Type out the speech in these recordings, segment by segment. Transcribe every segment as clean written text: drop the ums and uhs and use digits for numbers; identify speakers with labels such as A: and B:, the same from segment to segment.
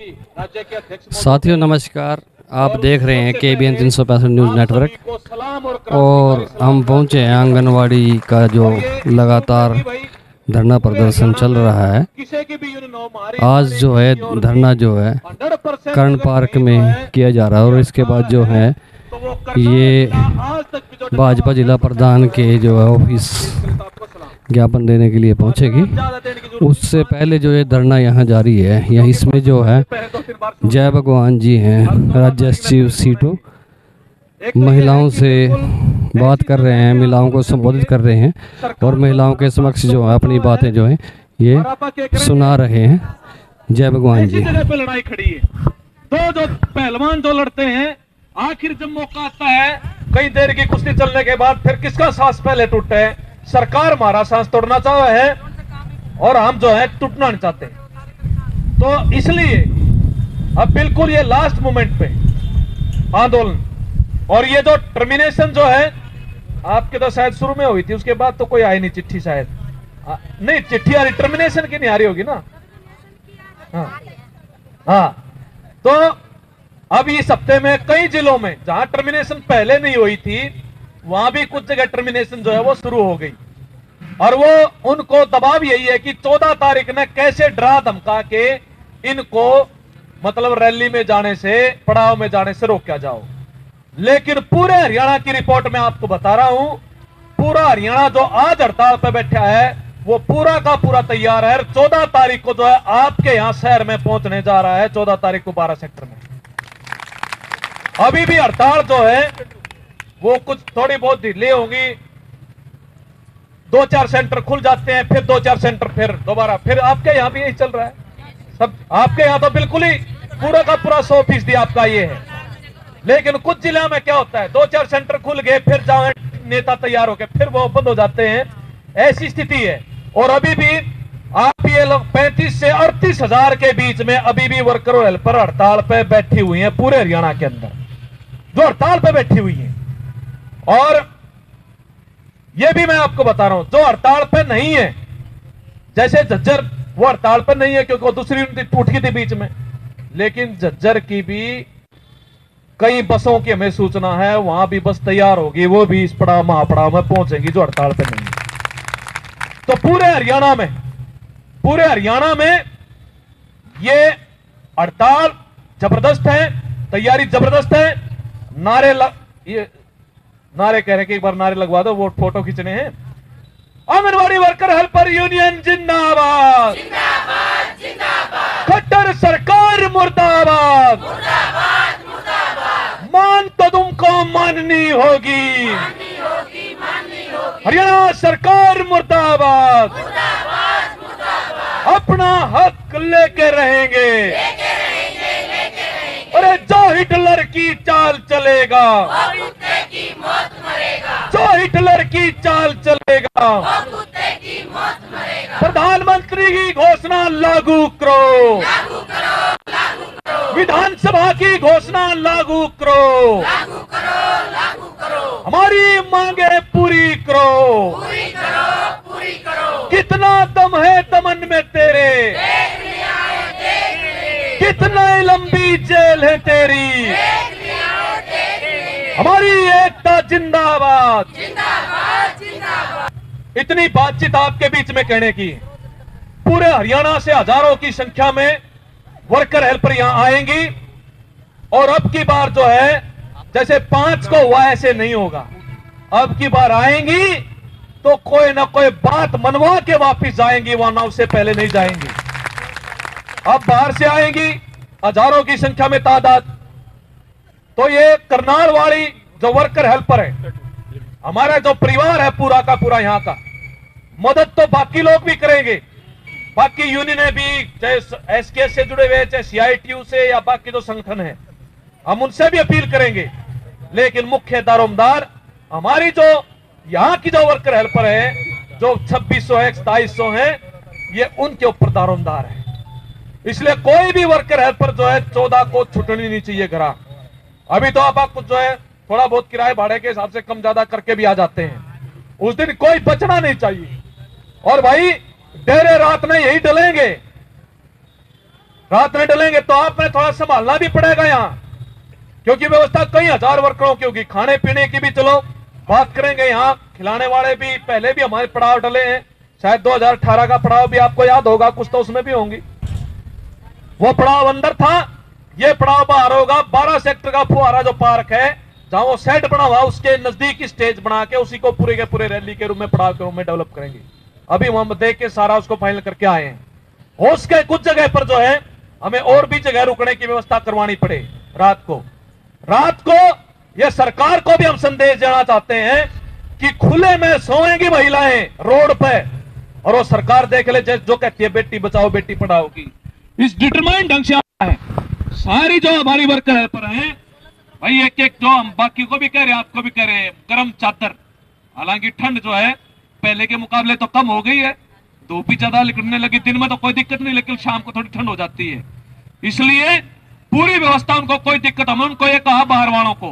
A: साथियों नमस्कार, आप देख रहे हैं KBN 365 न्यूज़ नेटवर्क और हम पहुंचे हैं आंगनवाड़ी का जो लगातार धरना प्रदर्शन चल रहा है। आज जो है धरना जो है कर्ण पार्क में किया जा रहा है और इसके बाद जो है ये भाजपा जिला प्रधान के जो है ऑफिस ज्ञापन देने के लिए पहुंचेगी। उससे पहले जो ये धरना यहाँ जारी है, यहाँ इसमें जो है जय भगवान जी हैं, राज्य सचिव सीटू महिलाओं से बात कर रहे हैं, महिलाओं को संबोधित कर रहे हैं और महिलाओं के समक्ष जो है अपनी बातें जो है ये सुना रहे हैं। जय भगवान जी।
B: पे लड़ाई खड़ी है, दो जो पहलवान जो लड़ते हैं, आखिर जब मौका आता है कई देर की कुश्ती चलने के बाद फिर किसका सांस पहले टूटता है? सरकार हमारा सांस तोड़ना चाह है और हम जो है टूटना नहीं चाहते। तो इसलिए अब बिल्कुल ये लास्ट मोमेंट पे आंदोलन और ये जो टर्मिनेशन जो है आपके तो शायद शुरू में हुई थी, उसके बाद तो कोई आई नहीं चिट्ठी, शायद नहीं चिट्ठी आ रही, टर्मिनेशन की नहीं आ रही होगी ना। हाँ तो अब इस हफ्ते में कई जिलों में जहां टर्मिनेशन पहले नहीं हुई थी वहां भी कुछ जगह टर्मिनेशन जो है वो शुरू हो गई और वो उनको दबाव यही है कि 14 तारीख ने कैसे डरा धमका के इनको मतलब रैली में जाने से, पड़ाव में जाने से रोका जाओ। लेकिन पूरे हरियाणा की रिपोर्ट में आपको बता रहा हूं, पूरा हरियाणा जो आज हड़ताल पे बैठा है वो पूरा का पूरा तैयार है। 14 तारीख को जो है आपके यहां शहर में पहुंचने जा रहा है, 14 तारीख को 12 सेक्टर में। अभी भी हड़ताल जो है वो कुछ थोड़ी बहुत ढीली होंगी, 2-4 सेंटर खुल जाते हैं, फिर 2-4 सेंटर फिर दोबारा, फिर आपके यहां भी यही चल रहा है सब। आपके यहां तो बिल्कुल ही पूरा का पूरा 100% आपका ये है। लेकिन कुछ जिलों में क्या होता है, 2-4 सेंटर खुल गए, फिर जाओ नेता तैयार हो गए, फिर वो बंद हो जाते हैं, ऐसी स्थिति है। और अभी भी आप ये लोग 35 से 38 हजार के बीच में अभी भी वर्कर और हेल्पर हड़ताल पे बैठी हुई हैं पूरे हरियाणा के अंदर, जो हड़ताल पे बैठी हुई हैं। और ये भी मैं आपको बता रहा हूं, जो हड़ताल पे नहीं है, जैसे झज्जर वो हड़ताल पे नहीं है क्योंकि वो दूसरी यूनिट टूट गई थी बीच में, लेकिन झज्जर की भी कई बसों की हमें सूचना है, वहां भी बस तैयार होगी, वो भी इस पड़ाव महापड़ाव में पहुंचेगी जो हड़ताल पे नहीं है। तो पूरे हरियाणा में ये हड़ताल जबरदस्त है, तैयारी जबरदस्त है। नारे कह रहे कि एक बार नारे लगवा दो, वो फोटो खींचने हैं। आंगनवाड़ी वर्कर हेल्पर यूनियन जिंदाबाद,
C: जिंदाबाद जिंदाबाद,
B: खट्टर सरकार मुर्दाबाद,
C: मुर्दाबाद मुर्दाबाद,
B: मान तो तुमको माननी होगी,
C: माननी होगी, माननी होगी,
B: हरियाणा सरकार मुर्दाबाद,
C: मुर्दाबाद मुर्दाबाद,
B: अपना हक लेके रहेंगे,
C: लेके रहेंगे, लेके रहेंगे।
B: अरे जो हिटलर की चाल चलेगा,
C: वो कुत्ते की मौत मरेगा,
B: जो हिटलर की चाल चलेगा,
C: वो कुत्ते की मौत मरेगा।
B: प्रधानमंत्री की घोषणा लागू करो,
C: लागू करो, लागू करो,
B: विधानसभा की घोषणा लागू करो,
C: लागू करो, लागू करो,
B: हमारी मांगे पूरी करो।
C: पूरी करो, पूरी करो।
B: कितना दम है दमन में तेरे,
C: देख लिया है, देख ले,
B: कितना लंबी जेल है तेरी,
C: देख लिया है, देख ले,
B: हमारी एकता जिंदाबाद।
C: जिंदाबाद जिंदाबाद।
B: इतनी बातचीत आपके बीच में कहने की, पूरे हरियाणा से हजारों की संख्या में वर्कर हेल्पर यहां आएंगी और अब की बार जो है जैसे 5 को हुआ ऐसे नहीं होगा। अब की बार आएंगी तो कोई ना कोई बात मनवा के वापिस जाएंगी, वरना उससे पहले नहीं जाएंगी। अब बाहर से आएंगी हजारों की संख्या में तादाद। तो ये करनाल वाली जो वर्कर हेल्पर है, हमारा जो परिवार है पूरा का पूरा यहां का, मदद तो बाकी लोग भी करेंगे, बाकी यूनियनें भी, चाहे एसकेएस से जुड़े हुए, चाहे सीआईटीयू से या बाकी जो संगठन है, हम उनसे भी अपील करेंगे। लेकिन मुख्य दारोमदार हमारी जो यहां की जो वर्कर हेल्पर है, जो 2600 है, 2700 है, ये उनके ऊपर दारोमदार है। इसलिए कोई भी वर्कर हेल्पर जो है 14 को छुटनी नहीं चाहिए घरा। अभी तो आपको जो है थोड़ा बहुत किराए भाड़े के हिसाब से कम ज्यादा करके भी आ जाते हैं, उस दिन कोई बचना नहीं चाहिए। और भाई डेरे रात में यही डलेंगे, रात में डलेंगे तो आपने थोड़ा संभालना भी पड़ेगा यहाँ, क्योंकि व्यवस्था कई हजार वर्करों की होगी। खाने पीने की भी चलो बात करेंगे, यहाँ खिलाने वाले भी पहले भी हमारे पड़ाव डले हैं, शायद 2018 का पड़ाव भी आपको याद होगा, कुछ तो उसमें भी होंगी। वो पड़ाव अंदर था, ये पड़ाव बाहर होगा। 12 सेक्टर का फुहारा जो पार्क है, जहां वो सेट बना हुआ, उसके नजदीक स्टेज बना के उसी को पूरे के पूरे रैली के रूप में, पड़ाव के रूप में डेवलप करेंगे। अभी हम देख के सारा उसको फाइनल करके आए हैं। हो सके कुछ जगह पर जो है हमें और भी जगह रुकने की व्यवस्था करवानी पड़े रात को। यह सरकार को भी हम संदेश देना चाहते हैं कि खुले में सोएंगी महिलाएं रोड पे, और वो सरकार देख ले जो कहती है बेटी बचाओ बेटी पढ़ाओ की, इस डिटरमाइंड ढंग से है। सारी जो हमारी वर्कर हेल्पर हैं भाई, एक एक जो हम बाकी को भी कह रहे हैं, आपको भी कह रहे हैं, गर्म चादर। हालांकि ठंड जो है पहले के मुकाबले तो कम हो गई है, धूप भी ज्यादा निकलने लगी, दिन में तो कोई दिक्कत नहीं, लेकिन शाम को थोड़ी ठंड हो जाती है। इसलिए पूरी व्यवस्था, उनको कोई दिक्कत, हमने उनको ये कहा बाहर वालों को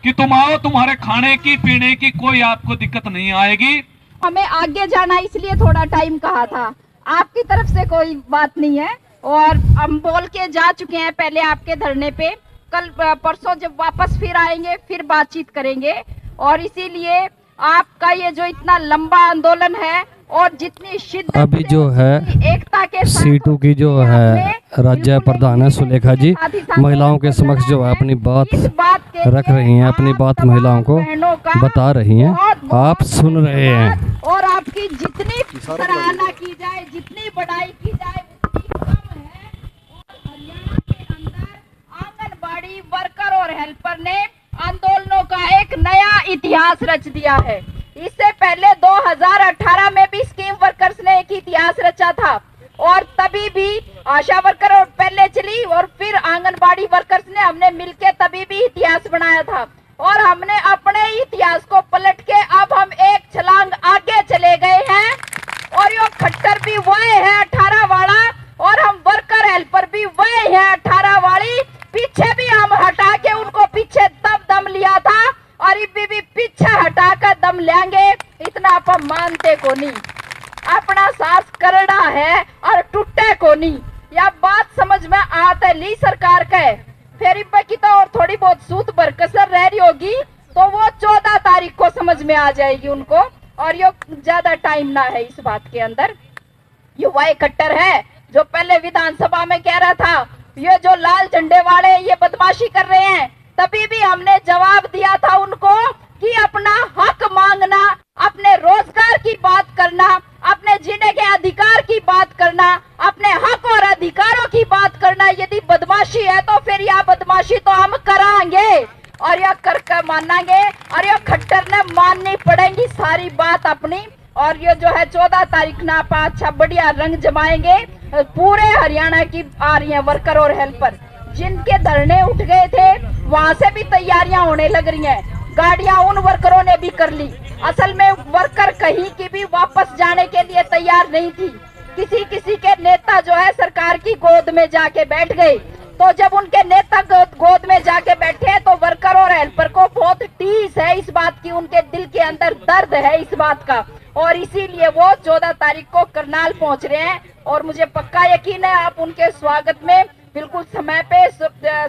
B: कि तुम आओ, तुम्हारे खाने की पीने की कोई आपको दिक्कत नहीं आएगी।
D: हमें आगे जाना इसलिए थोड़ा टाइम कहा था, आपकी तरफ से कोई बात नहीं है, और हम बोल के जा चुके हैं पहले आपके धरने पे। कल परसों जब वापस फिर आएंगे फिर बातचीत करेंगे, और इसीलिए आपका ये जो इतना लंबा आंदोलन है और जितनी शिद्दत
A: अभी जो है
D: एकता के
A: C2 की जो है राज्य प्रधान है सुलेखा जी, महिलाओं के समक्ष जो है अपनी बात रख रही हैं, अपनी बात महिलाओं को बता रही हैं, आप सुन रहे हैं।
D: और आपकी जितनी सराहना की जाए, जितनी बड़ाई की जाए उतनी कम है। और हरियाणा के अंदर आंगनबाड़ी वर्कर और हेल्पर ने आंदोलनों का एक नया इतिहास रच दिया है। इससे पहले 2018 में भी स्कीम वर्कर्स ने एक इतिहास रचा था, और तभी भी आशा वर्कर और पहले चली, और फिर आंगनबाड़ी वर्कर्स ने, हमने मिलके तभी भी इतिहास बनाया था, और हमने अपने इतिहास को पलट के अब हम एक छलांग आगे चले गए हैं। और ये खट्टर भी वह है 18 वाला, और हम वर्कर हेल्पर भी वह है 18 वाली। पीछे भी हम हटा के उनको पीछे तब दम लिया था, और इब्बी भी पीछे हटा कर दम लेंगे, इतना आप मानते को नहीं। अपना सास करड़ा है और टूटे को नहीं, या बात समझ में आते ली सरकार का है। फिर इब्बा की तो और थोड़ी बहुत सूत बरकसर रह रही होगी, तो वो 14 तारीख को समझ में आ जाएगी उनको, और ये ज्यादा टाइम ना है इस बात के अंदर। ये वाई खट्टर है जो पहले विधानसभा में कह रहा था ये जो लाल झंडे वाले ये बदमाशी कर रहे हैं, तभी भी हमने जवाब दिया था उनको कि अपना हक मांगना, अपने रोजगार की बात करना, अपने जीने के अधिकार की बात करना, अपने हक और अधिकारों की बात करना, यदि बदमाशी है तो फिर यह बदमाशी तो हम कराएंगे और यह कर मानेंगे, और यह खट्टर ने माननी पड़ेगी सारी बात अपनी। और ये जो है 14 तारीख ना आप अच्छा बढ़िया रंग जमाएंगे। पूरे हरियाणा की आ रही है वर्कर और हेल्पर, जिनके धरने उठ गए थे वहां से भी तैयारियां होने लग रही हैं, गाड़ियां उन वर्करों ने भी कर ली। असल में वर्कर कहीं की भी वापस जाने के लिए तैयार नहीं थी, किसी किसी के नेता जो है सरकार की गोद में जाके बैठ गए। तो जब उनके नेता गोद में जाके बैठे तो वर्कर और हेल्पर को बहुत टीस है इस बात की, उनके दिल के अंदर दर्द है इस बात का, और इसीलिए वो 14 तारीख को करनाल पहुंच रहे हैं। और मुझे पक्का यकीन है आप उनके स्वागत में बिल्कुल समय पे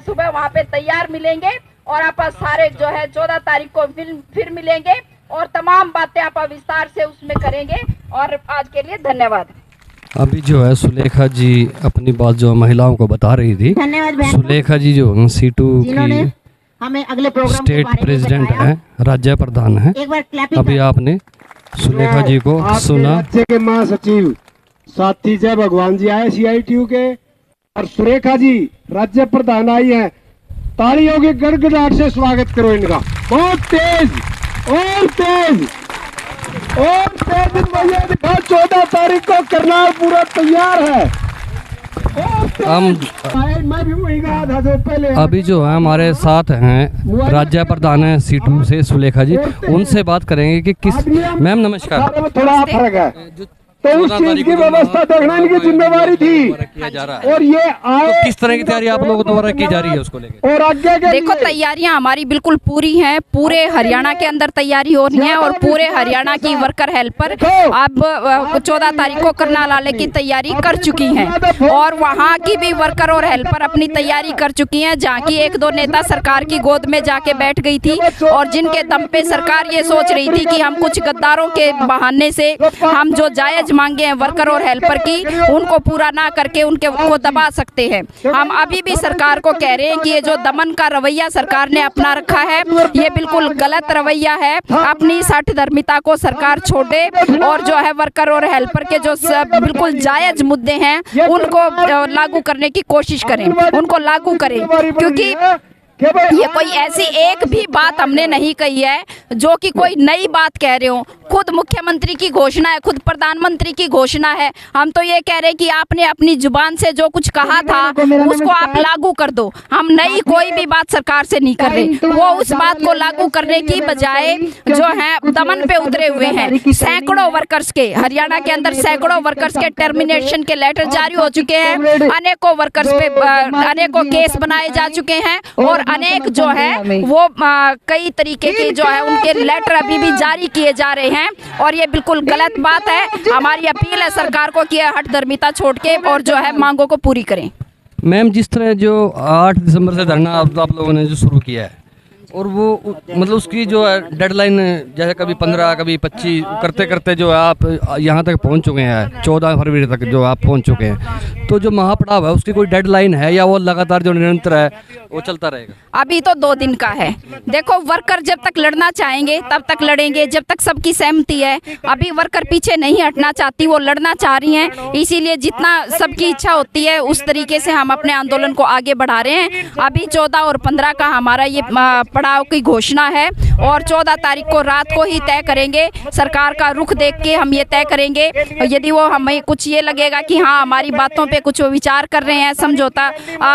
D: सुबह वहां पे तैयार मिलेंगे, और आप सारे जो है 14 तारीख को फिर मिलेंगे, और तमाम बातें आप विस्तार से उसमें करेंगे। और आज के लिए धन्यवाद।
A: अभी जो है सुलेखा जी अपनी बात जो महिलाओं को बता रही थी।
E: धन्यवाद।
A: सुलेखा जी जो C2 की
E: हमें अगले प्रोग्राम
A: स्टेट प्रेसिडेंट है, राज्य प्रधान है।
E: एक बार क्लैपिंग
A: अभी आपने सुलेखा जी को सुना।
F: राज्य के महासचिव साथी जय भगवान जी आए CITU के, और सुलेखा जी राज्य प्रधान आई है। तालियों के गड़गड़ाहट से स्वागत करो इनका, बहुत तेज और तेज और तेज भैया दिखा। 14 तारीख को करनाल पूरा तैयार है। मैं भी वही कहा था जो पहले।
A: अभी जो है हमारे साथ हैं राज्य प्रधान है C2 से सुलेखा जी, उनसे बात करेंगे कि किस। मैम नमस्कार।
F: थोड़ा फर्क है।
A: जो
F: तो उस चीज की व्यवस्था देखना इनकी जिम्मेवारी थी।
A: किया जा रहा है।
F: और ये
A: तो
F: आए
A: किस तरह की तैयारी आप लोगों द्वारा की जा रही है उसको लेकर?
F: और आगे के
D: देखो
F: लिए
D: तैयारियां हमारी बिल्कुल पूरी हैं। पूरे हरियाणा के अंदर तैयारी हो रही है और पूरे हरियाणा की वर्कर हेल्पर अब 14 तारीख को करनाल की तैयारी कर चुकी हैं और वहां की भी वर्कर और हेल्पर अपनी तैयारी कर चुकी हैं। जहाँ की 1-2 नेता सरकार की गोद में जाके बैठ गई थी और जिनके दम पे सरकार ये सोच रही थी कि हम कुछ गद्दारों के बहाने से हम जो जायज मांगे हैं वर्कर और हेल्पर की उनको पूरा ना करके उनके को दबा सकते हैं। हम अभी भी सरकार को कह रहे हैं कि ये जो दमन का रवैया सरकार ने अपना रखा है ये बिल्कुल गलत रवैया है। अपनी सठ धर्मिता को सरकार छोड़े और जो है वर्कर और हेल्पर के जो बिल्कुल जायज मुद्दे हैं उनको लागू करने की कोशिश करें, उनको लागू करें। क्योंकि ये कोई ऐसी एक भी बात हमने नहीं कही है जो कि कोई नई बात कह रहे हो। खुद मुख्यमंत्री की घोषणा है, खुद प्रधानमंत्री की घोषणा है। हम तो ये कह रहे हैं कि आपने अपनी जुबान से जो कुछ कहा था उसको आप लागू कर दो। हम नई कोई भी बात सरकार से नहीं कर रहे। वो उस बात को लागू करने की बजाय जो है दमन पे उतरे हुए हैं। सैकड़ों वर्कर्स के हरियाणा के अंदर सैकड़ों वर्कर्स के टर्मिनेशन के लेटर जारी हो चुके हैं। अनेकों वर्कर्स पे अनेकों केस बनाए जा चुके हैं और अनेक जो है वो कई तरीके के जो है उनके लेटर अभी भी जारी किए जा रहे हैं और ये बिल्कुल गलत बात है। हमारी अपील है सरकार को कि हठ धर्मिता छोड़ के और जो है मांगों को पूरी करें।
A: मैम, जिस तरह जो 8 दिसंबर से धरना आप लोगों ने जो शुरू किया है और वो मतलब उसकी जो है डेडलाइन जैसे कभी 15 कभी 25 करते करते जो है आप यहाँ तक पहुँच चुके हैं, 14 फरवरी तक जो आप पहुँच चुके हैं। तो जो महापड़ाव है उसकी कोई डेडलाइन है या वो लगातार जो निरंतर है वो चलता रहेगा?
D: अभी तो 2 दिन का है। देखो वर्कर जब तक लड़ना चाहेंगे तब तक लड़ेंगे, जब तक सबकी सहमति है। अभी वर्कर पीछे नहीं हटना चाहती, वो लड़ना चाह रही हैं। इसीलिए जितना सबकी इच्छा होती है उस तरीके से हम अपने आंदोलन को आगे बढ़ा रहे हैं। अभी 14 और 15 का हमारा ये पड़ाव की घोषणा है और 14 तारीख को रात को ही तय करेंगे। सरकार का रुख देख के हम ये तय करेंगे। यदि वो हमें कुछ ये लगेगा कि हाँ हमारी बातों पे कुछ विचार कर रहे हैं, समझौता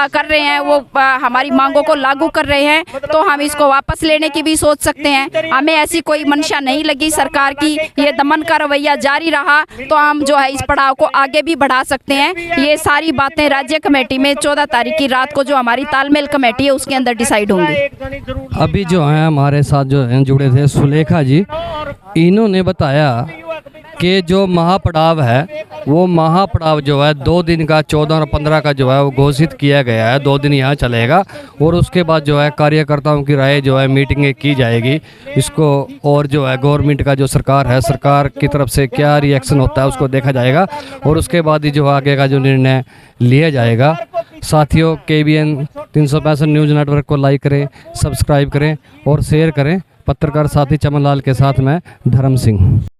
D: कर रहे हैं, वो हमारी मांगों को लागू कर रहे हैं, तो हम इसको वापस लेने की भी सोच सकते हैं। हमें ऐसी कोई मंशा नहीं लगी सरकार की। ये दमन का रवैया जारी रहा तो हम जो है इस पड़ाव को आगे भी बढ़ा सकते हैं। ये सारी बातें राज्य कमेटी में 14 तारीख की रात को जो हमारी तालमेल कमेटी है उसके अंदर डिसाइड होंगी।
A: अभी जो है हमारे साथ जो हैं जुड़े थे सुलेखा जी, इन्होंने बताया कि जो महापड़ाव है वो महापड़ाव जो है 2 दिन का 14 और 15 का जो है वो घोषित किया गया है। 2 दिन यहाँ चलेगा और उसके बाद जो है कार्यकर्ताओं की राय जो है मीटिंगें की जाएगी इसको, और जो है गवर्नमेंट का जो सरकार है, सरकार की तरफ से क्या रिएक्शन होता है उसको देखा जाएगा और उसके बाद ही जो आगे का जो निर्णय लिया जाएगा। साथियों, KBN 365 न्यूज़ नेटवर्क को लाइक करें, सब्सक्राइब करें और शेयर करें। पत्रकार साथी चमन लाल के साथ मैं धर्म सिंह।